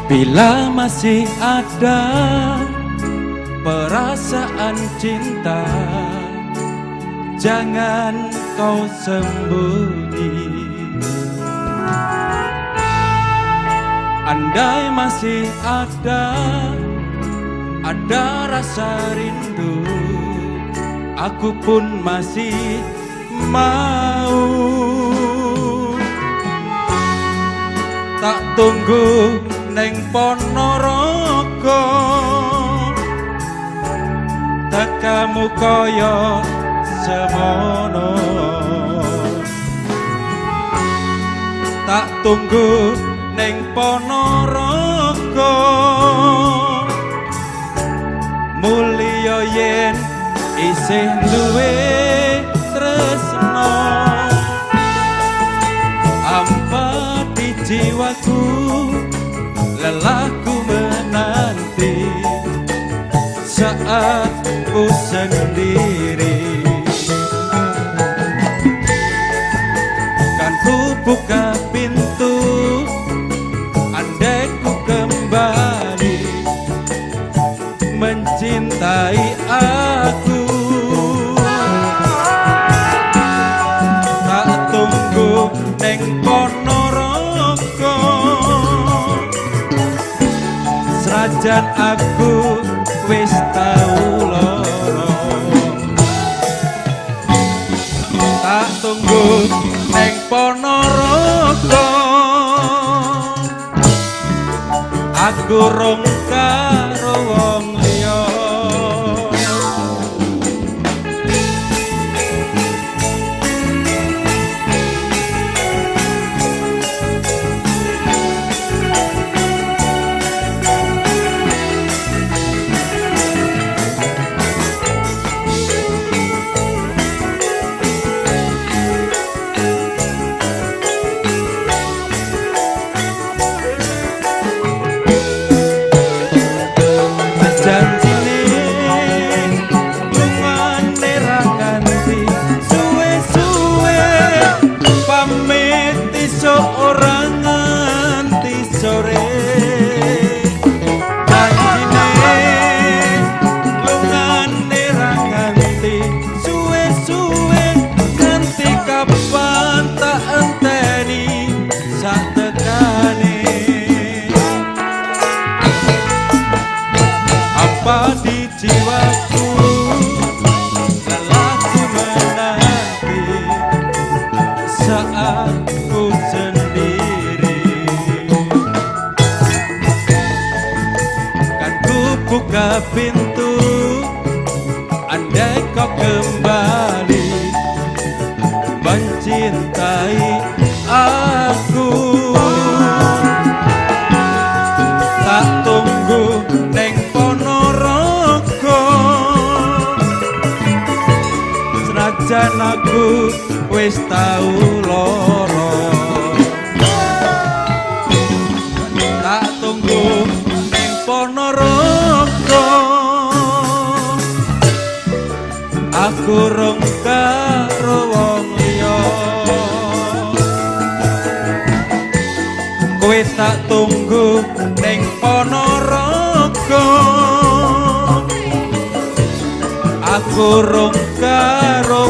Bila masih ada perasaan cinta, jangan kau sembunyi. Andai masih ada rasa rindu, aku pun masih mau. Tak tunggu neng Ponorogo, tekamu koyo semono. Tak tunggu neng Ponorogo, mulya yen isih duwe tresno. Ampa di jiwaku lelahku menanti saat ku sendiri. Kan ku buka pintu andai ku kembali mencintai aku. Tak tunggu neng Ponorogo, serajan aku wis tau loro. Tak tunggu neng Ponorogo, aku rong karo wong liya. Di jiwaku lelahku menanti saat ku sendiri. Kan ku buka pintu andai kau kembali mencintai aku. Tak tunggu neng Ponorogo, serajan aku wis tau loro. Tak tunggu neng Ponorogo, aku rong karo wong liya. Kowe tak tunggu neng Ponorogo, aku rong karo